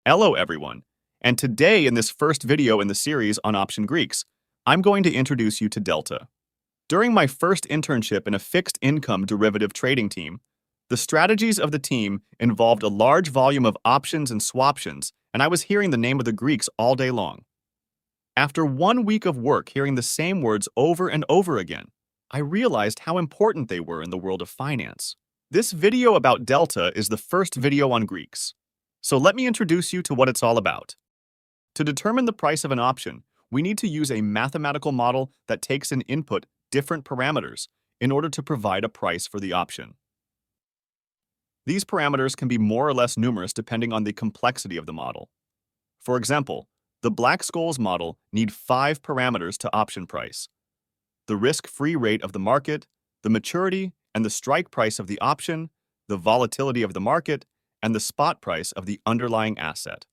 Hello everyone, and today in this first video in the series on option Greeks, I'm going to introduce you to Delta. During my first internship in a fixed income derivative trading team, the strategies of the team involved a large volume of options and swaptions, and I was hearing the name of the Greeks all day long. After 1 week of work hearing the same words over and over again, I realized how important they were in the world of finance. This video about Delta is the first video on Greeks. So let me introduce you to what it's all about. To determine the price of an option, we need to use a mathematical model that takes in input different parameters in order to provide a price for the option. These parameters can be more or less numerous depending on the complexity of the model. For example, the Black-Scholes model need 5 parameters to option price: the risk-free rate of the market, the maturity and the strike price of the option, the volatility of the market, and the spot price of the underlying asset.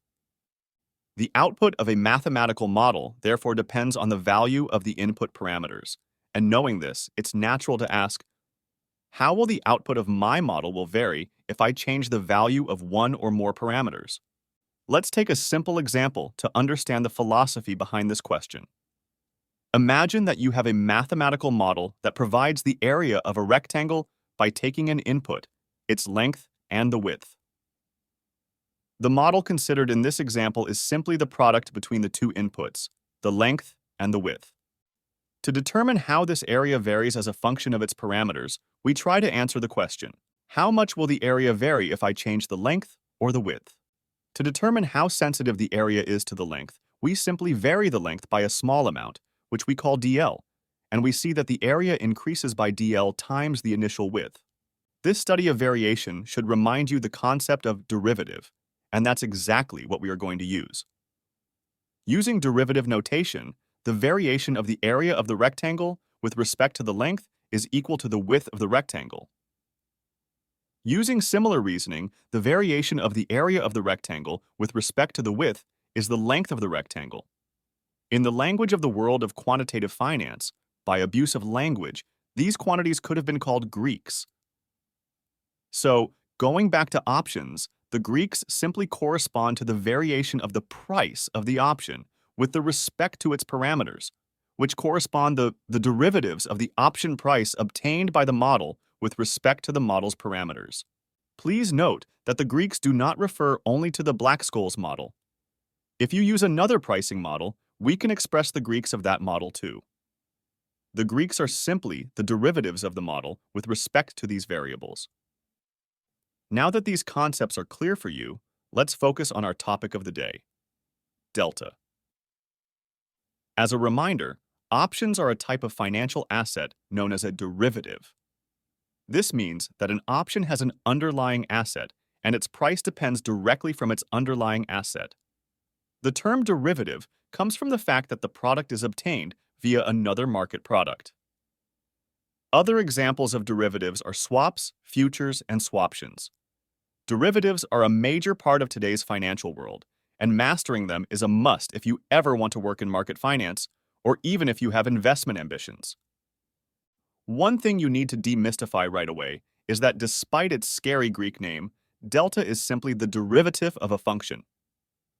The output of a mathematical model therefore depends on the value of the input parameters, and knowing this, it's natural to ask, how will the output of my model will vary if I change the value of one or more parameters? Let's take a simple example to understand the philosophy behind this question. Imagine that you have a mathematical model that provides the area of a rectangle by taking an input, its length and the width. The model considered in this example is simply the product between the two inputs, the length and the width. To determine how this area varies as a function of its parameters, we try to answer the question, how much will the area vary if I change the length or the width? To determine how sensitive the area is to the length, we simply vary the length by a small amount, which we call dl, and we see that the area increases by dl times the initial width. This study of variation should remind you the concept of derivative, and that's exactly what we are going to use. Using derivative notation, the variation of the area of the rectangle with respect to the length is equal to the width of the rectangle. Using similar reasoning, the variation of the area of the rectangle with respect to the width is the length of the rectangle. In the language of the world of quantitative finance, by abuse of language, these quantities could have been called Greeks. So, going back to options, the Greeks simply correspond to the variation of the price of the option with the respect to its parameters, which correspond to the derivatives of the option price obtained by the model with respect to the model's parameters. Please note that the Greeks do not refer only to the Black-Scholes model. If you use another pricing model, we can express the Greeks of that model too. The Greeks are simply the derivatives of the model with respect to these variables. Now that these concepts are clear for you, let's focus on our topic of the day, Delta. As a reminder, options are a type of financial asset known as a derivative. This means that an option has an underlying asset, and its price depends directly from its underlying asset. The term derivative comes from the fact that the product is obtained via another market product. Other examples of derivatives are swaps, futures, and swaptions. Derivatives are a major part of today's financial world, and mastering them is a must if you ever want to work in market finance, or even if you have investment ambitions. One thing you need to demystify right away is that despite its scary Greek name, delta is simply the derivative of a function.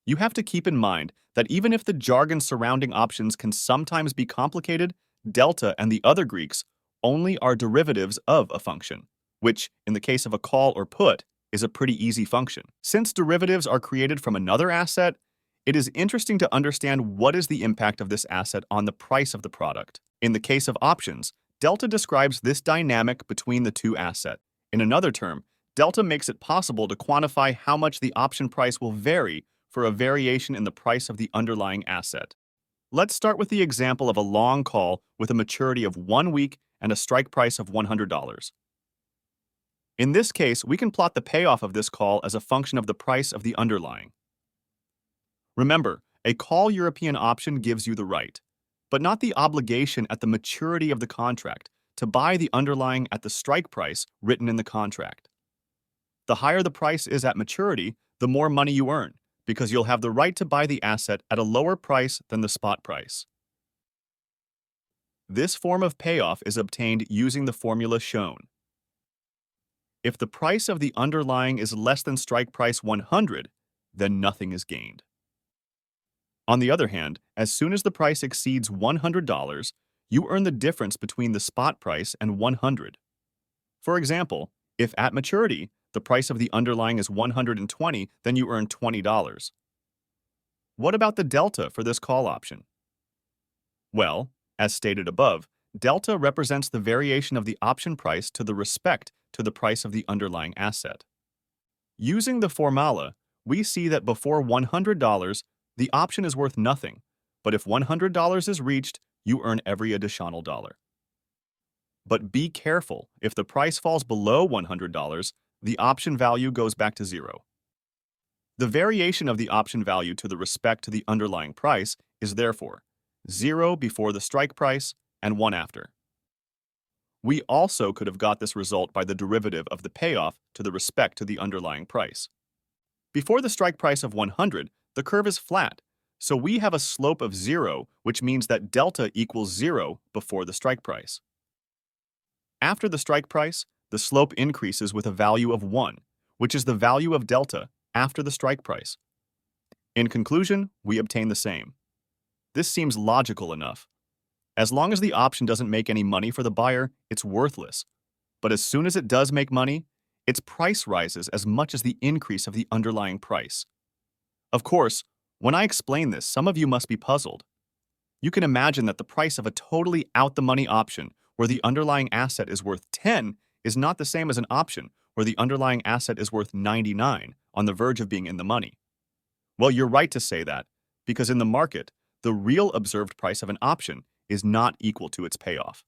You have to keep in mind that even if the jargon surrounding options can sometimes be complicated, delta and the other Greeks only are derivatives of a function, which, in the case of a call or put, is a pretty easy function. Since derivatives are created from another asset, it is interesting to understand what is the impact of this asset on the price of the product. In the case of options, delta describes this dynamic between the two assets. In another term, delta makes it possible to quantify how much the option price will vary for a variation in the price of the underlying asset. Let's start with the example of a long call with a maturity of 1 week and a strike price of $100. In this case, we can plot the payoff of this call as a function of the price of the underlying. Remember, a call European option gives you the right, but not the obligation at the maturity of the contract to buy the underlying at the strike price written in the contract. The higher the price is at maturity, the more money you earn, because you'll have the right to buy the asset at a lower price than the spot price. This form of payoff is obtained using the formula shown. If the price of the underlying is less than strike price 100, then nothing is gained. On the other hand, as soon as the price exceeds $100, you earn the difference between the spot price and 100. For example, if at maturity, the price of the underlying is 120, then you earn $20. What about the delta for this call option? Well, as stated above, delta represents the variation of the option price to the respect to the price of the underlying asset. Using the formula, we see that before $100, the option is worth nothing, but if $100 is reached, you earn every additional dollar. But be careful, if the price falls below $100, the option value goes back to zero. The variation of the option value to the respect to the underlying price is therefore 0 before the strike price and 1 after. We also could have got this result by the derivative of the payoff to the respect to the underlying price. Before the strike price of 100, the curve is flat, so we have a slope of 0, which means that delta equals 0 before the strike price. After the strike price, the slope increases with a value of 1, which is the value of delta after the strike price. In conclusion, we obtain the same. This seems logical enough. As long as the option doesn't make any money for the buyer, it's worthless. But as soon as it does make money, its price rises as much as the increase of the underlying price. Of course, when I explain this, some of you must be puzzled. You can imagine that the price of a totally out-the-money option where the underlying asset is worth 10 is not the same as an option where the underlying asset is worth 99, on the verge of being in the money. Well, you're right to say that, because in the market, the real observed price of an option is not equal to its payoff.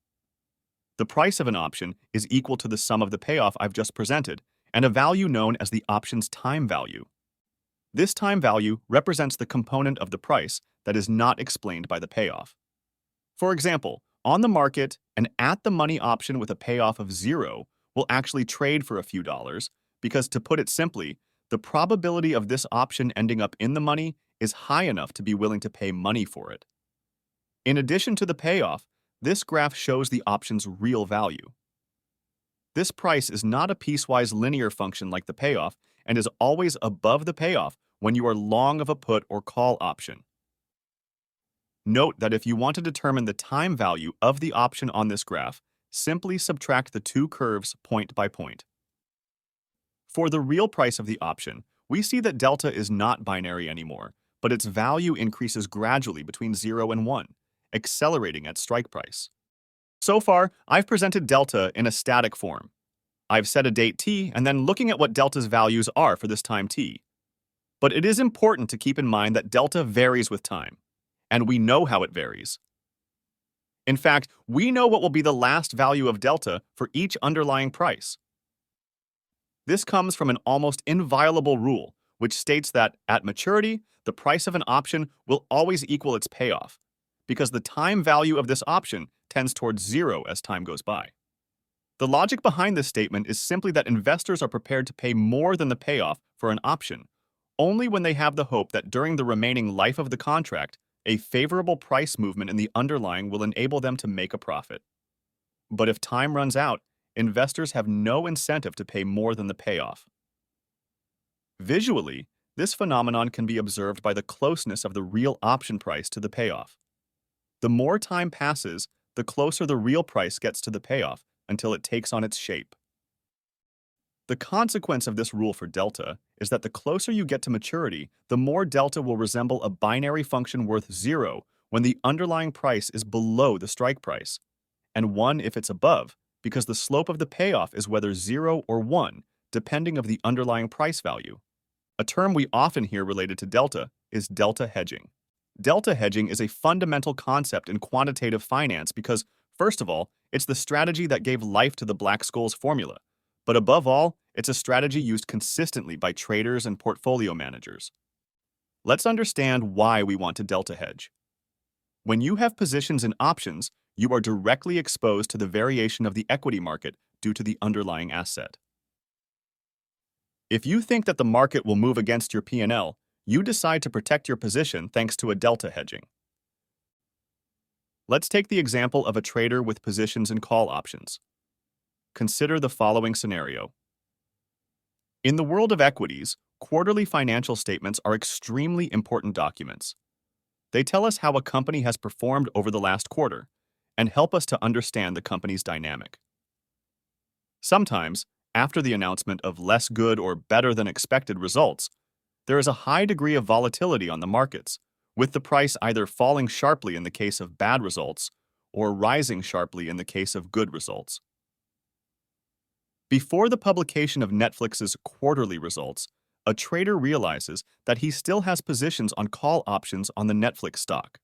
The price of an option is equal to the sum of the payoff I've just presented and a value known as the option's time value. This time value represents the component of the price that is not explained by the payoff. For example, on the market, an at-the-money option with a payoff of 0 will actually trade for a few dollars because, to put it simply, the probability of this option ending up in the money is high enough to be willing to pay money for it. In addition to the payoff, this graph shows the option's real value. This price is not a piecewise linear function like the payoff and is always above the payoff when you are long of a put or call option. Note that if you want to determine the time value of the option on this graph, simply subtract the two curves point by point. For the real price of the option, we see that delta is not binary anymore, but its value increases gradually between 0 and 1, accelerating at strike price. So far, I've presented delta in a static form. I've set a date t and then looking at what delta's values are for this time t. But it is important to keep in mind that delta varies with time, and we know how it varies. In fact, we know what will be the last value of delta for each underlying price. This comes from an almost inviolable rule, which states that, at maturity, the price of an option will always equal its payoff, because the time value of this option tends towards 0 as time goes by. The logic behind this statement is simply that investors are prepared to pay more than the payoff for an option, only when they have the hope that during the remaining life of the contract, a favorable price movement in the underlying will enable them to make a profit. But if time runs out, investors have no incentive to pay more than the payoff. Visually, this phenomenon can be observed by the closeness of the real option price to the payoff. The more time passes, the closer the real price gets to the payoff until it takes on its shape. The consequence of this rule for delta is that the closer you get to maturity, the more delta will resemble a binary function worth 0 when the underlying price is below the strike price, and 1 if it's above, because the slope of the payoff is whether 0 or 1, depending of the underlying price value. A term we often hear related to delta is delta hedging. Delta hedging is a fundamental concept in quantitative finance because, first of all, it's the strategy that gave life to the Black-Scholes formula. But above all, it's a strategy used consistently by traders and portfolio managers. Let's understand why we want to delta hedge. When you have positions in options, you are directly exposed to the variation of the equity market due to the underlying asset. If you think that the market will move against your P&L, you decide to protect your position thanks to a delta hedging. Let's take the example of a trader with positions in call options. Consider the following scenario. In the world of equities, Quarterly financial statements are extremely important documents. They tell us how a company has performed over the last quarter and help us to understand the company's dynamic. Sometimes, after the announcement of less good or better than expected results, there is a high degree of volatility on the markets, with the price either falling sharply in the case of bad results or rising sharply in the case of good results. Before the publication of Netflix's quarterly results, a trader realizes that he still has positions on call options on the Netflix stock.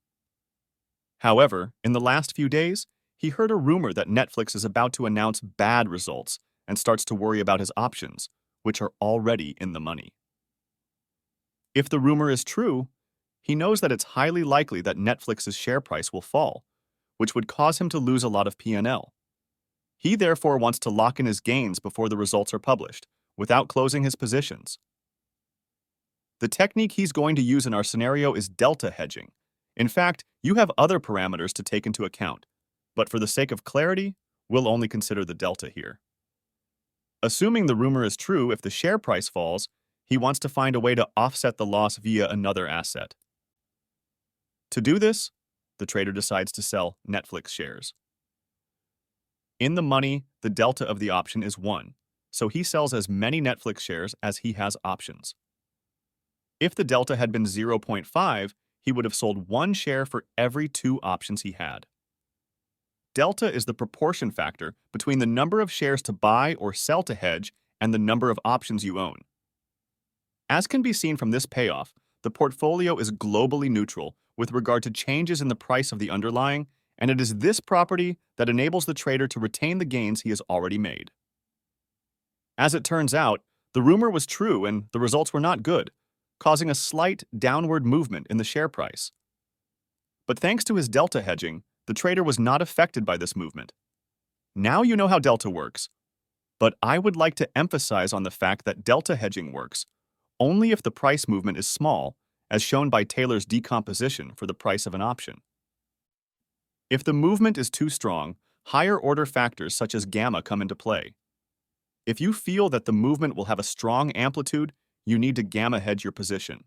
However, in the last few days, he heard a rumor that Netflix is about to announce bad results and starts to worry about his options, which are already in the money. If the rumor is true, he knows that it's highly likely that Netflix's share price will fall, which would cause him to lose a lot of P&L. He therefore wants to lock in his gains before the results are published, without closing his positions. The technique he's going to use in our scenario is delta hedging. In fact, you have other parameters to take into account, but for the sake of clarity, we'll only consider the delta here. Assuming the rumor is true, if the share price falls, he wants to find a way to offset the loss via another asset. To do this, the trader decides to sell Netflix shares. In the money, the delta of the option is 1, so he sells as many Netflix shares as he has options. If the delta had been 0.5, he would have sold 1 share for every 2 options he had. Delta is the proportion factor between the number of shares to buy or sell to hedge and the number of options you own. As can be seen from this payoff, the portfolio is globally neutral with regard to changes in the price of the underlying, and it is this property that enables the trader to retain the gains he has already made. As it turns out, the rumor was true and the results were not good, causing a slight downward movement in the share price. But thanks to his delta hedging, the trader was not affected by this movement. Now you know how delta works, but I would like to emphasize on the fact that delta hedging works only if the price movement is small, as shown by Taylor's decomposition for the price of an option. If the movement is too strong, higher order factors such as gamma come into play. If you feel that the movement will have a strong amplitude, you need to gamma hedge your position.